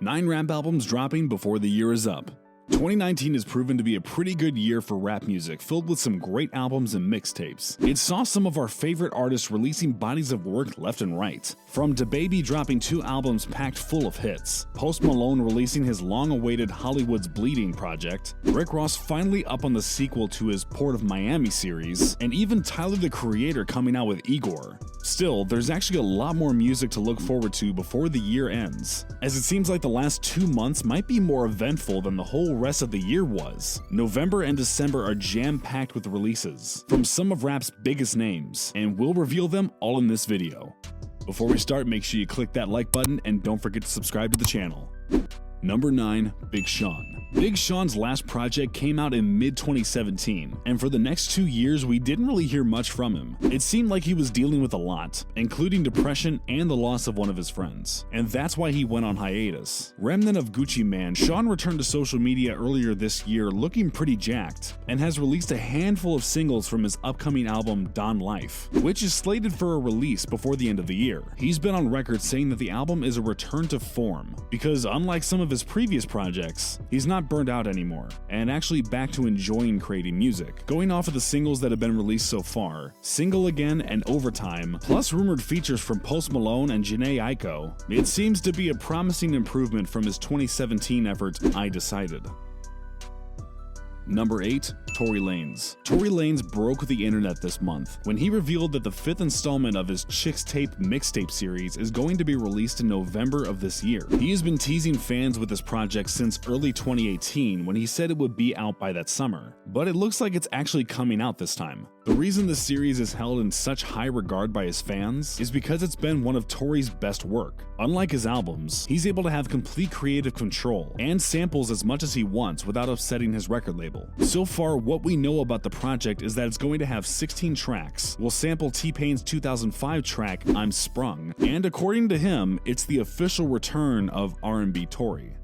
9 rap albums dropping before the year is up. 2019 has proven to be a pretty good year for rap music, filled with some great albums and mixtapes. It saw some of our favorite artists releasing bodies of work left and right. From DaBaby dropping 2 albums packed full of hits, Post Malone releasing his long-awaited Hollywood's Bleeding project, Rick Ross finally up on the sequel to his Port of Miami series, and even Tyler the Creator coming out with Igor. Still, there's actually a lot more music to look forward to before the year ends, as it seems like the last 2 months might be more eventful than the whole rest of the year was. November and December are jam-packed with releases from some of rap's biggest names, and we'll reveal them all in this video. Before we start, make sure you click that like button and don't forget to subscribe to the channel. Number 9. Big Sean. Big Sean's last project came out in mid-2017, and for the next 2 years we didn't really hear much from him. It seemed like he was dealing with a lot, including depression and the loss of one of his friends, and that's why he went on hiatus. Remnant of Gucci Mane, Sean returned to social media earlier this year looking pretty jacked, and has released a handful of singles from his upcoming album Don Life, which is slated for a release before the end of the year. He's been on record saying that the album is a return to form, because unlike some of his previous projects, he's not burned out anymore, and actually back to enjoying creating music. Going off of the singles that have been released so far, Single Again and Overtime, plus rumored features from Post Malone and Jhené Aiko, it seems to be a promising improvement from his 2017 effort, I Decided. Number 8. Tory Lanez. Tory Lanez broke the internet this month when he revealed that the 5th installment of his Chicks Tape mixtape series is going to be released in November of this year. He has been teasing fans with this project since early 2018 when he said it would be out by that summer, but it looks like it's actually coming out this time. The reason the series is held in such high regard by his fans is because it's been one of Tory's best work. Unlike his albums, he's able to have complete creative control and samples as much as he wants without upsetting his record label. So far, what we know about the project is that it's going to have 16 tracks, will sample T-Pain's 2005 track I'm Sprung, and according to him, it's the official return of R&B Tory.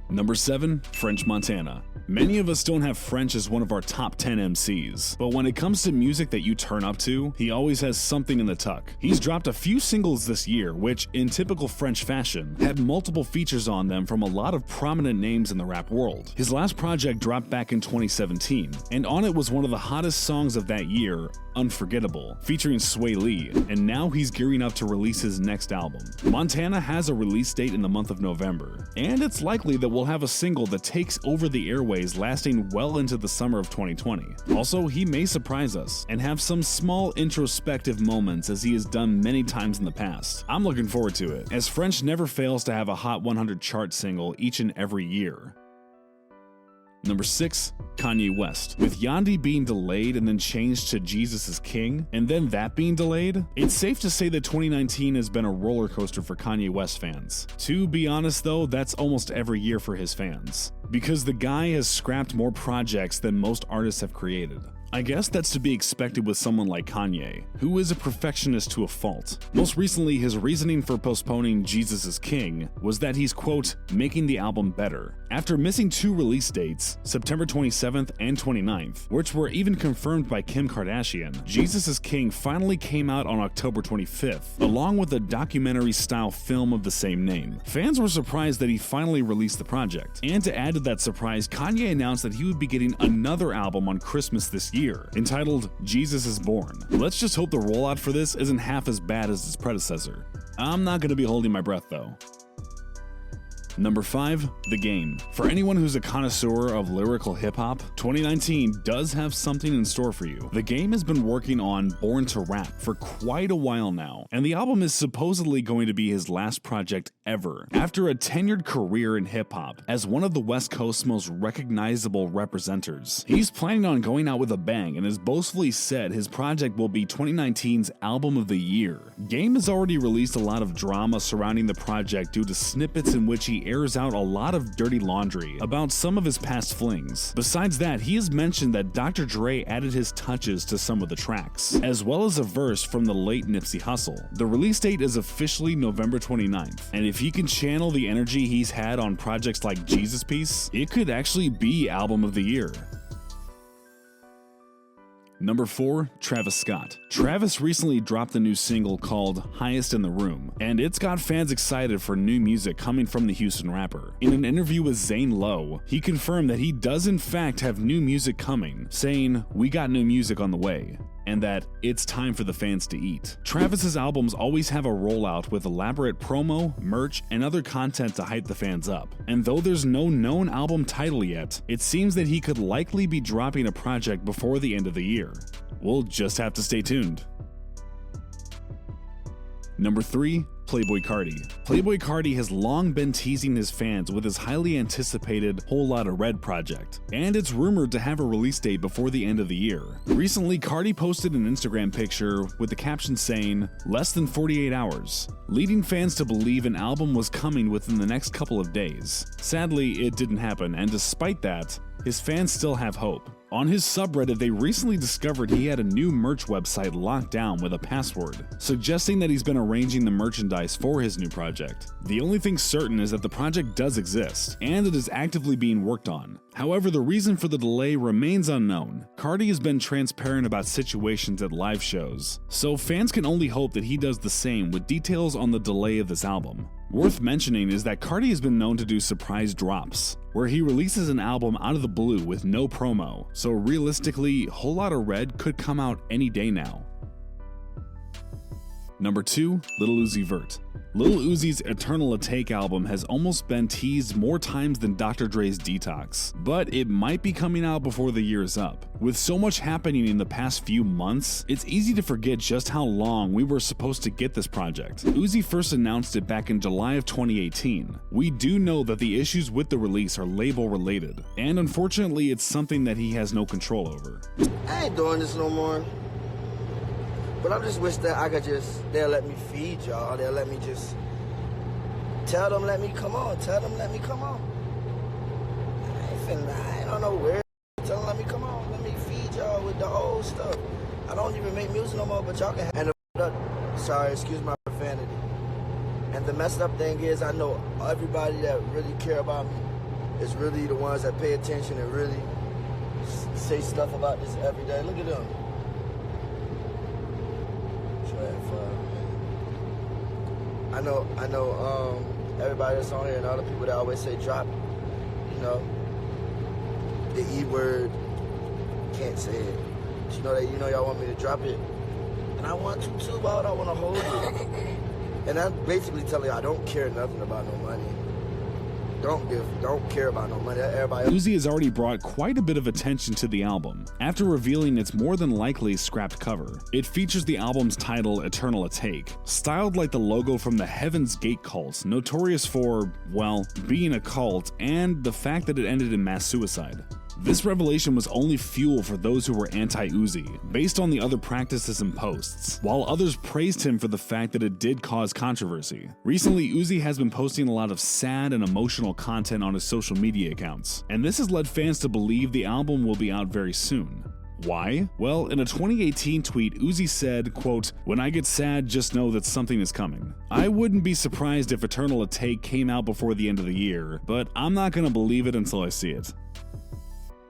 Number 7. French Montana. Many of us don't have French as one of our top 10 MCs, but when it comes to music that you turn up to, he always has something in the tuck. He's dropped a few singles this year, which, in typical French fashion, had multiple features on them from a lot of prominent names in the rap world. His last project dropped back in 2017, and on it was one of the hottest songs of that year, Unforgettable, featuring Sway Lee, and now he's gearing up to release his next album. Montana has a release date in the month of November, and it's likely that we'll have a single that takes over the airways lasting well into the summer of 2020. Also, he may surprise us and have some small introspective moments as he has done many times in the past. I'm looking forward to it, as French never fails to have a Hot 100 chart single each and every year. Number 6. Kanye West. With Yandhi being delayed and then changed to Jesus is King, and then that being delayed, it's safe to say that 2019 has been a roller coaster for Kanye West fans. To be honest though, that's almost every year for his fans, because the guy has scrapped more projects than most artists have created. I guess that's to be expected with someone like Kanye, who is a perfectionist to a fault. Most recently, his reasoning for postponing Jesus is King was that he's, quote, making the album better. After missing 2 release dates, September 27th and 29th, which were even confirmed by Kim Kardashian, Jesus is King finally came out on October 25th, along with a documentary-style film of the same name. Fans were surprised that he finally released the project, and to add to that surprise, Kanye announced that he would be getting another album on Christmas this year, entitled Jesus is Born. Let's just hope the rollout for this isn't half as bad as its predecessor. I'm not going to be holding my breath though. Number 5. The Game. For anyone who's a connoisseur of lyrical hip-hop, 2019 does have something in store for you. The Game has been working on Born to Rap for quite a while now, and the album is supposedly going to be his last project ever. After a tenured career in hip-hop as one of the West Coast's most recognizable representers, he's planning on going out with a bang and has boastfully said his project will be 2019's Album of the Year. Game has already released a lot of drama surrounding the project due to snippets in which he airs out a lot of dirty laundry about some of his past flings. Besides that, he has mentioned that Dr. Dre added his touches to some of the tracks, as well as a verse from the late Nipsey Hussle. The release date is officially November 29th, and if he can channel the energy he's had on projects like Jesus Piece, it could actually be Album of the Year. Number 4, Travis Scott. Travis recently dropped a new single called Highest in the Room, and it's got fans excited for new music coming from the Houston rapper. In an interview with Zane Lowe, he confirmed that he does in fact have new music coming, saying, "We got new music on the way," and that it's time for the fans to eat. Travis's albums always have a rollout with elaborate promo, merch, and other content to hype the fans up. And though there's no known album title yet, it seems that he could likely be dropping a project before the end of the year. We'll just have to stay tuned. Number 3, Playboi Carti. Playboi Carti has long been teasing his fans with his highly anticipated Whole Lotta Red project, and it's rumored to have a release date before the end of the year. Recently, Carti posted an Instagram picture with the caption saying, "Less than 48 hours," leading fans to believe an album was coming within the next couple of days. Sadly, it didn't happen, and despite that, his fans still have hope. On his subreddit, they recently discovered he had a new merch website locked down with a password, suggesting that he's been arranging the merchandise for his new project. The only thing certain is that the project does exist, and it is actively being worked on. However, the reason for the delay remains unknown. Carti has been transparent about situations at live shows, so fans can only hope that he does the same with details on the delay of this album. Worth mentioning is that Carti has been known to do surprise drops, where he releases an album out of the blue with no promo, so realistically, Whole Lotta Red could come out any day now. Number 2, Lil Uzi Vert. Lil Uzi's Eternal Atake album has almost been teased more times than Dr. Dre's Detox, but it might be coming out before the year is up. With so much happening in the past few months, it's easy to forget just how long we were supposed to get this project. Uzi first announced it back in July of 2018. We do know that the issues with the release are label related, and unfortunately it's something that he has no control over. I ain't doing this no more. But I just wish that they'll let me feed y'all. They'll let me just tell them, let me come on. Tell them, let me come on. I don't know where. Tell them, let me come on. Let me feed y'all with the old stuff. I don't even make music no more, but y'all can handle it. Sorry, excuse my profanity. And the messed up thing is, I know everybody that really care about me is really the ones that pay attention and really say stuff about this every day. Look at them. I know everybody that's on here and all the people that always say drop, the E word, can't say it. But you know y'all want me to drop it. And I want to too, but I want to hold it. And I'm basically telling you I don't care nothing about no money. Don't care about no money. Everybody else. Uzi has already brought quite a bit of attention to the album, after revealing its more than likely scrapped cover. It features the album's title, Eternal Atake, styled like the logo from the Heaven's Gate cult, notorious for, well, being a cult, and the fact that it ended in mass suicide. This revelation was only fuel for those who were anti-Uzi, based on the other practices and posts, while others praised him for the fact that it did cause controversy. Recently, Uzi has been posting a lot of sad and emotional content on his social media accounts, and this has led fans to believe the album will be out very soon. Why? Well, in a 2018 tweet, Uzi said, quote, "When I get sad, just know that something is coming. I wouldn't be surprised if Eternal Atake came out before the end of the year, but I'm not gonna believe it until I see it."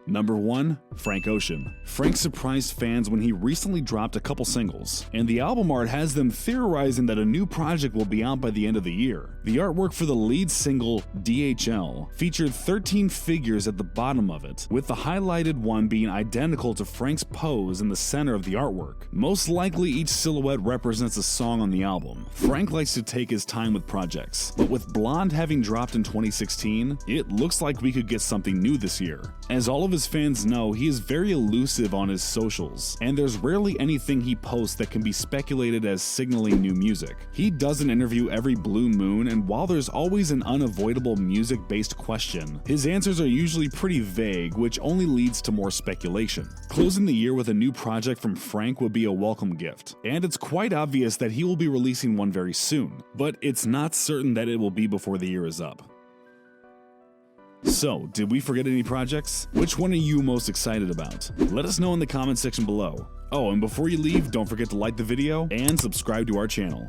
Number 1, Frank Ocean. Frank surprised fans when he recently dropped a couple singles, and the album art has them theorizing that a new project will be out by the end of the year. The artwork for the lead single, DHL, featured 13 figures at the bottom of it, with the highlighted one being identical to Frank's pose in the center of the artwork. Most likely each silhouette represents a song on the album. Frank likes to take his time with projects, but with Blonde having dropped in 2016, it looks like we could get something new this year. As all of his fans know, he is very elusive on his socials, and there's rarely anything he posts that can be speculated as signaling new music. He does an interview every blue moon, and while there's always an unavoidable music-based question, his answers are usually pretty vague, which only leads to more speculation. Closing the year with a new project from Frank would be a welcome gift, and it's quite obvious that he will be releasing one very soon, but it's not certain that it will be before the year is up. So, did we forget any projects? Which one are you most excited about? Let us know in the comment section below. Oh, and before you leave, don't forget to like the video and subscribe to our channel.